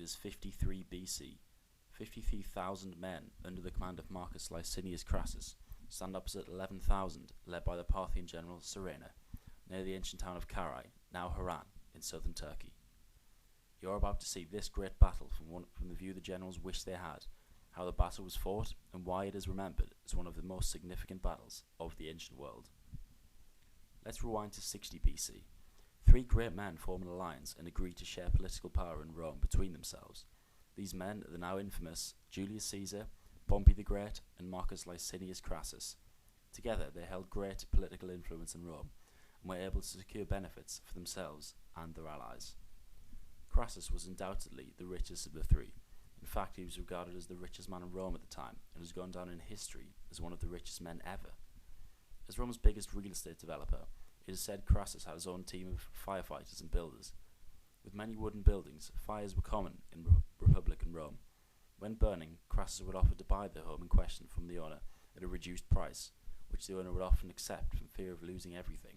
is 53 BC. 53,000 men under the command of Marcus Licinius Crassus stand opposite 11,000 led by the Parthian general Serena, near the ancient town of Carrhae, now Haran, in southern Turkey. You are about to see this great battle from the view the generals wish they had, how the battle was fought, and why it is remembered as one of the most significant battles of the ancient world. Let's rewind to 60 BC. Three great men form an alliance and agree to share political power in Rome between themselves. These men are the now infamous Julius Caesar, Pompey the Great, and Marcus Licinius Crassus. Together they held great political influence in Rome and were able to secure benefits for themselves and their allies. Crassus was undoubtedly the richest of the three. In fact, he was regarded as the richest man in Rome at the time and has gone down in history as one of the richest men ever. As Rome's biggest real estate developer, it is said Crassus had his own team of firefighters and builders. With many wooden buildings, fires were common in Republican Rome. When burning, Crassus would offer to buy the home in question from the owner at a reduced price, which the owner would often accept from fear of losing everything.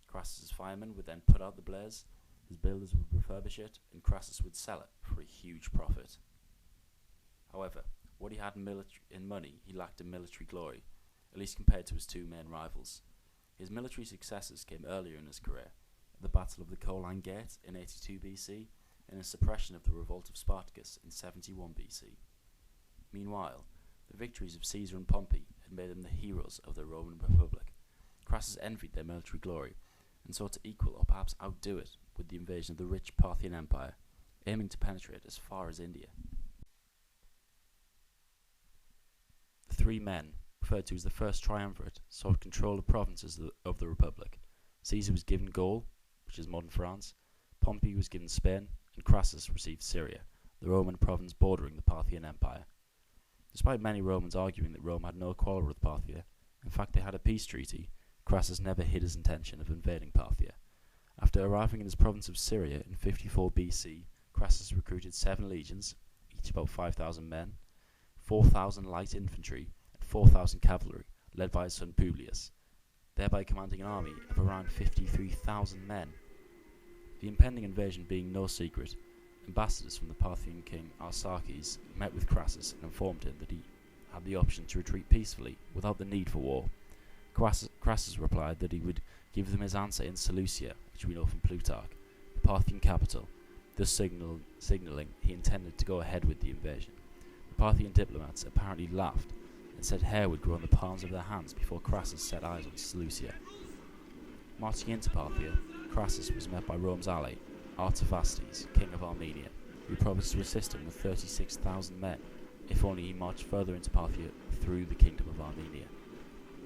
Crassus's firemen would then put out the blaze, his builders would refurbish it, and Crassus would sell it for a huge profit. However, what he had in money, he lacked in military glory, at least compared to his two main rivals. His military successes came earlier in his career, at the Battle of the Colline Gate in 82 BC, and his suppression of the revolt of Spartacus in 71 BC. Meanwhile, the victories of Caesar and Pompey had made them the heroes of the Roman Republic. Crassus envied their military glory, and sought to equal or perhaps outdo it with the invasion of the rich Parthian Empire, aiming to penetrate as far as India. The three men, referred to as the First Triumvirate, sought control of provinces of the Republic. Caesar was given Gaul, which is modern France, Pompey was given Spain, and Crassus received Syria, the Roman province bordering the Parthian Empire. Despite many Romans arguing that Rome had no quarrel with Parthia, in fact they had a peace treaty, Crassus never hid his intention of invading Parthia. After arriving in his province of Syria in 54 BC, Crassus recruited 7 legions, each about 5,000 men, 4,000 light infantry, and 4,000 cavalry, led by his son Publius, thereby commanding an army of around 53,000 men. The impending invasion being no secret, ambassadors from the Parthian king Arsaces met with Crassus and informed him that he had the option to retreat peacefully without the need for war. Crassus replied that he would give them his answer in Seleucia, which we know from Plutarch, the Parthian capital, thus signalling he intended to go ahead with the invasion. The Parthian diplomats apparently laughed and said hair would grow on the palms of their hands before Crassus set eyes on Seleucia. Marching into Parthia, Crassus was met by Rome's ally, Artavasdes, king of Armenia, who promised to assist him with 36,000 men, if only he marched further into Parthia through the kingdom of Armenia.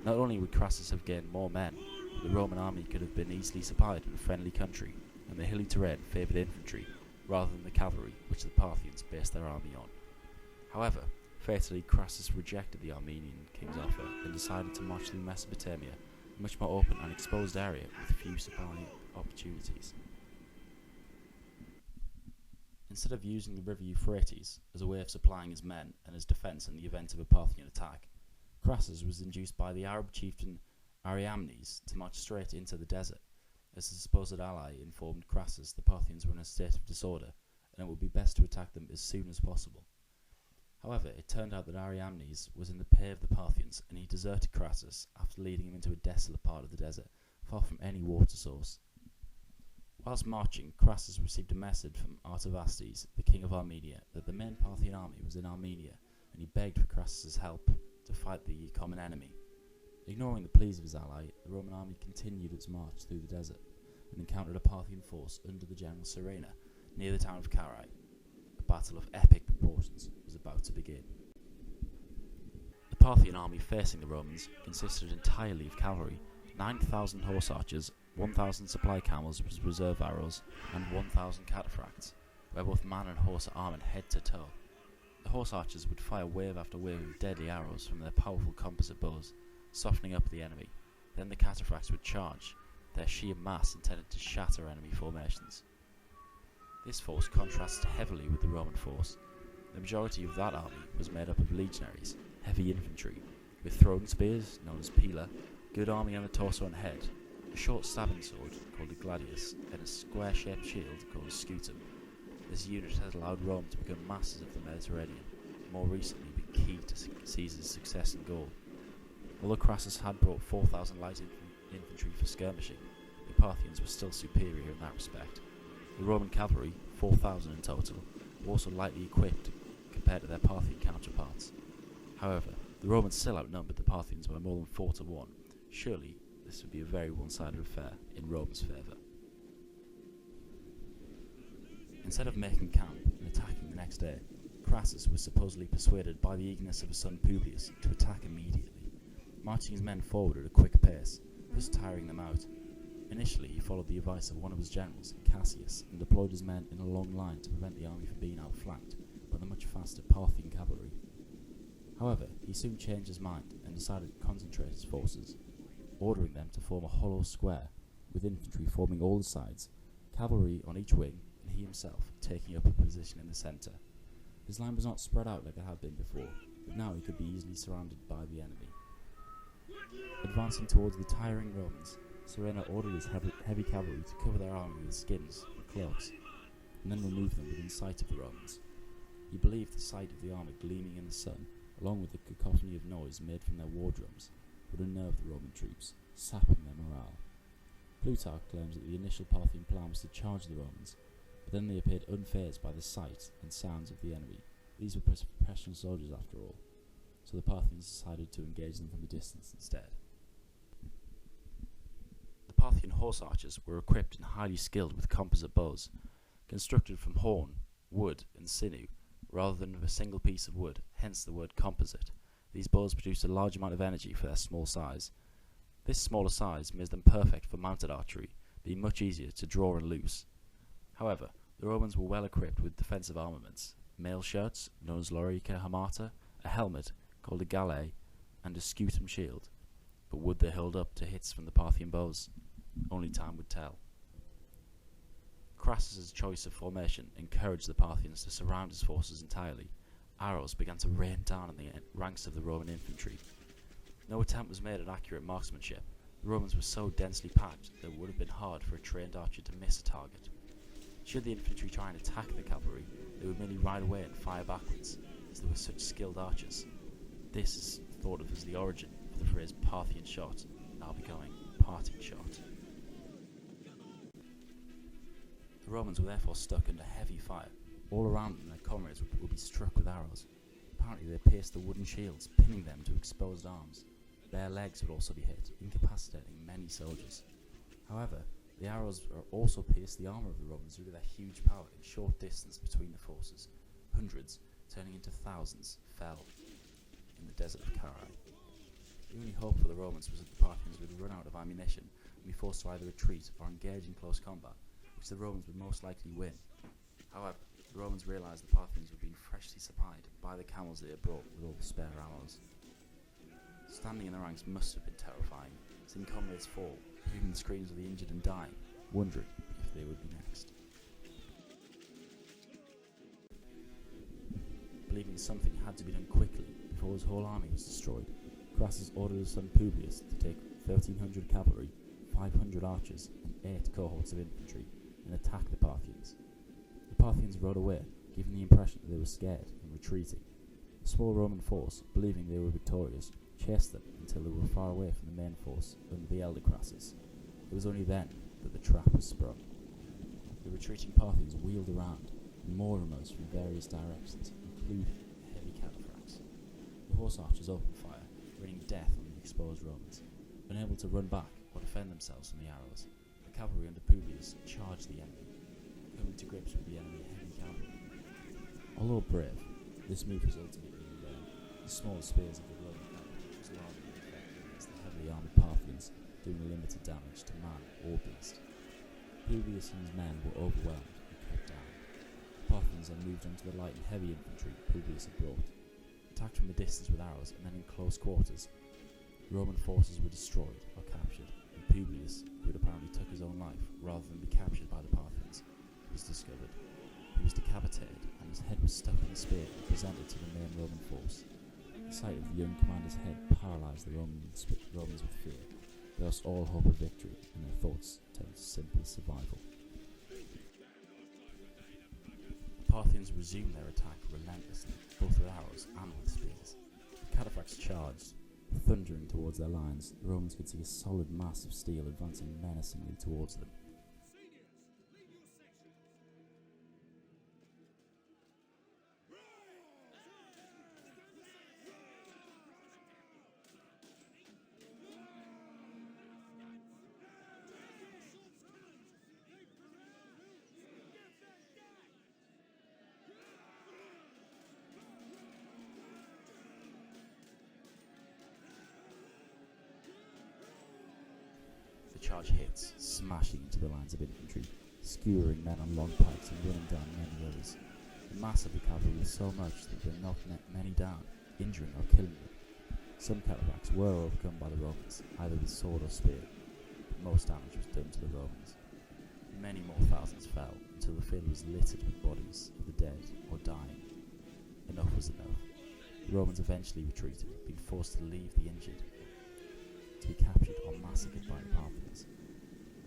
Not only would Crassus have gained more men, but the Roman army could have been easily supplied in a friendly country, and the hilly terrain favoured infantry rather than the cavalry which the Parthians based their army on. However, fatally Crassus rejected the Armenian king's offer and decided to march through Mesopotamia, a much more open and exposed area with few supply opportunities. Instead of using the river Euphrates as a way of supplying his men and as defence in the event of a Parthian attack, Crassus was induced by the Arab chieftain Ariamnes to march straight into the desert. As his supposed ally informed Crassus the Parthians were in a state of disorder, and it would be best to attack them as soon as possible. However, it turned out that Ariamnes was in the pay of the Parthians, and he deserted Crassus after leading him into a desolate part of the desert, far from any water source. Whilst marching, Crassus received a message from Artavasdes, the king of Armenia, that the main Parthian army was in Armenia, and he begged for Crassus's help to fight the common enemy. Ignoring the pleas of his ally, the Roman army continued its march through the desert and encountered a Parthian force under the general Serena near the town of Carrhae. A battle of epic proportions was about to begin. The Parthian army facing the Romans consisted entirely of cavalry, 9,000 horse archers, 1,000 supply camels with reserve arrows, and 1,000 cataphracts, where both man and horse are armoured head to toe. The horse archers would fire wave after wave of deadly arrows from their powerful composite bows, softening up the enemy. Then the cataphracts would charge, their sheer mass intended to shatter enemy formations. This force contrasted heavily with the Roman force. The majority of that army was made up of legionaries, heavy infantry, with throwing spears, known as pila, good arming on the torso and head, a short stabbing sword called a gladius, and a square-shaped shield called a scutum. This unit had allowed Rome to become masters of the Mediterranean, and more recently been key to Caesar's success in Gaul. Although Crassus had brought 4,000 light infantry for skirmishing, the Parthians were still superior in that respect. The Roman cavalry, 4,000 in total, were also lightly equipped compared to their Parthian counterparts. However, the Romans still outnumbered the Parthians by more than 4 to 1. Surely, this would be a very one-sided affair in Rome's favour. Instead of making camp and attacking the next day, Crassus was supposedly persuaded by the eagerness of his son Publius to attack immediately, marching his men forward at a quick pace, thus tiring them out. Initially, he followed the advice of one of his generals, Cassius, and deployed his men in a long line to prevent the army from being outflanked by the much faster Parthian cavalry. However, he soon changed his mind and decided to concentrate his forces, ordering them to form a hollow square, with infantry forming all the sides, cavalry on each wing, and he himself taking up a position in the centre. His line was not spread out like it had been before, but now he could be easily surrounded by the enemy. Advancing towards the tiring Romans, Surena ordered his heavy cavalry to cover their army with skins and cloaks, and then remove them within sight of the Romans. He believed the sight of the armour gleaming in the sun, along with the cacophony of noise made from their war drums, would unnerve the Roman troops, sapping their morale. Plutarch claims that the initial Parthian plan was to charge the Romans, but then they appeared unfazed by the sight and sounds of the enemy. These were professional soldiers after all, so the Parthians decided to engage them from a distance instead. The Parthian horse archers were equipped and highly skilled with composite bows, constructed from horn, wood, and sinew, rather than with a single piece of wood, hence the word composite. These bows produced a large amount of energy for their small size. This smaller size made them perfect for mounted archery, being much easier to draw and loose. However, the Romans were well equipped with defensive armaments, mail shirts, known as lorica hamata, a helmet, called a Carrhae, and a scutum shield. But would they hold up to hits from the Parthian bows? Only time would tell. Crassus's choice of formation encouraged the Parthians to surround his forces entirely. Arrows began to rain down on the ranks of the Roman infantry. No attempt was made at accurate marksmanship. The Romans were so densely packed that it would have been hard for a trained archer to miss a target. Should the infantry try and attack the cavalry, they would merely ride away and fire backwards, as they were such skilled archers. This is thought of as the origin of the phrase Parthian shot, now becoming parting shot. The Romans were therefore stuck under heavy fire. All around them, their comrades would be struck with arrows. Apparently they pierced the wooden shields, pinning them to exposed arms. Bare legs would also be hit, incapacitating many soldiers. However, the arrows also pierced the armour of the Romans due to their huge power and short distance between the forces. Hundreds, turning into thousands, fell in the desert of Carrhae. The only hope for the Romans was that the Parthians would run out of ammunition and be forced to either retreat or engage in close combat, which the Romans would most likely win. However, the Romans realised the Parthians were being freshly supplied by the camels they had brought with all the spare arrows. Standing in the ranks must have been terrifying, seeing comrades fall, hearing the screams of the injured and dying, wondering if they would be next. Believing something had to be done quickly before his whole army was destroyed, Crassus ordered his son Publius to take 1,300 cavalry, 500 archers, and 8 cohorts of infantry and attack the Parthians. The Parthians rode away, giving the impression that they were scared and retreating. A small Roman force, believing they were victorious, chased them until they were far away from the main force under the elder Crassus. It was only then that the trap was sprung. The retreating Parthians wheeled around, and more emerged from various directions, including heavy cataphracts. The horse archers opened fire, raining death on the exposed Romans. Unable to run back or defend themselves from the arrows, the cavalry under Publius charged the enemy, coming to grips with the enemy heavy cavalry. Although brave, this move was ultimately in vain. The small spears of the Roman cavalry was largely effective against the heavily armoured Parthians, doing limited damage to man or beast. Publius and his men were overwhelmed and cut down. The Parthians then moved onto the light and heavy infantry Publius had brought. Attacked from a distance with arrows and then in close quarters, Roman forces were destroyed or captured, and Publius, who had apparently took his own life rather than be captured by the Parthians, was discovered. He was decapitated, and his head was stuck in a spear and presented to the main Roman force. The sight of the young commander's head paralysed the Romans with fear. They lost all hope of victory, and their thoughts turned to simple survival. Parthians resumed their attack relentlessly, both with arrows and with spears. The cataphracts charged, thundering towards their lines. The Romans could see a solid mass of steel advancing menacingly towards them. The charge hits, smashing into the lines of infantry, skewering men on long pikes and running down many others. The mass of the cavalry was so much that they knocked many down, injuring or killing them. Some cataphracts were overcome by the Romans, either with sword or spear, but most damage was done to the Romans. Many more thousands fell, until the field was littered with bodies of the dead or dying. Enough was enough. The Romans eventually retreated, being forced to leave the injured to be captured or massacred by the Parthians.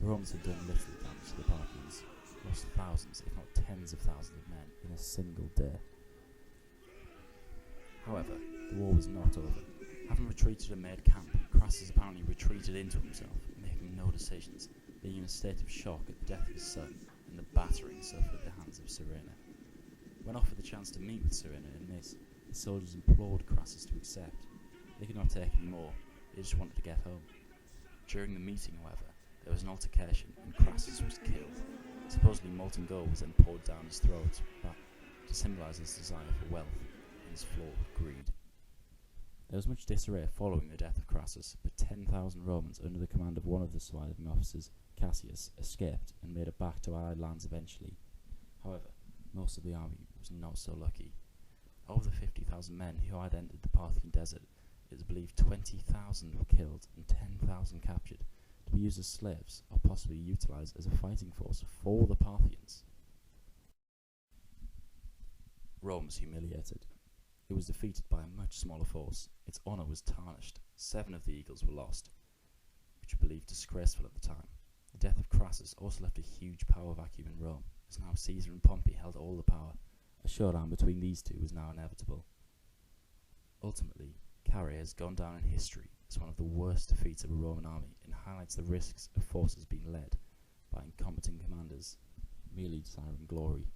The Romans had done little damage to the Parthians, lost thousands, if not tens of thousands of men in a single day. However, the war was not over. Having retreated and made camp, Crassus apparently retreated into himself, making no decisions, being in a state of shock at the death of his son and the battering suffered at the hands of Serena. When offered the chance to meet with Serena in this, the soldiers implored Crassus to accept. They could not take any more. They just wanted to get home. During the meeting, however, there was an altercation and Crassus was killed. Supposedly molten gold was then poured down his throat to symbolise his desire for wealth and his flawed greed. There was much disarray following the death of Crassus, but 10,000 Romans under the command of one of the surviving officers, Cassius, escaped and made it back to Allied lands eventually. However, most of the army was not so lucky. Of the 50,000 men who had entered the Parthian desert, it is believed 20,000 were killed and 10,000 captured, to be used as slaves or possibly utilised as a fighting force for the Parthians. Rome was humiliated. It was defeated by a much smaller force. Its honour was tarnished. 7 of the eagles were lost, which were believed disgraceful at the time. The death of Crassus also left a huge power vacuum in Rome, as now Caesar and Pompey held all the power. A showdown between these two was now inevitable. Ultimately, Carrhae has gone down in history as one of the worst defeats of a Roman army and highlights the risks of forces being led by incompetent commanders merely desiring glory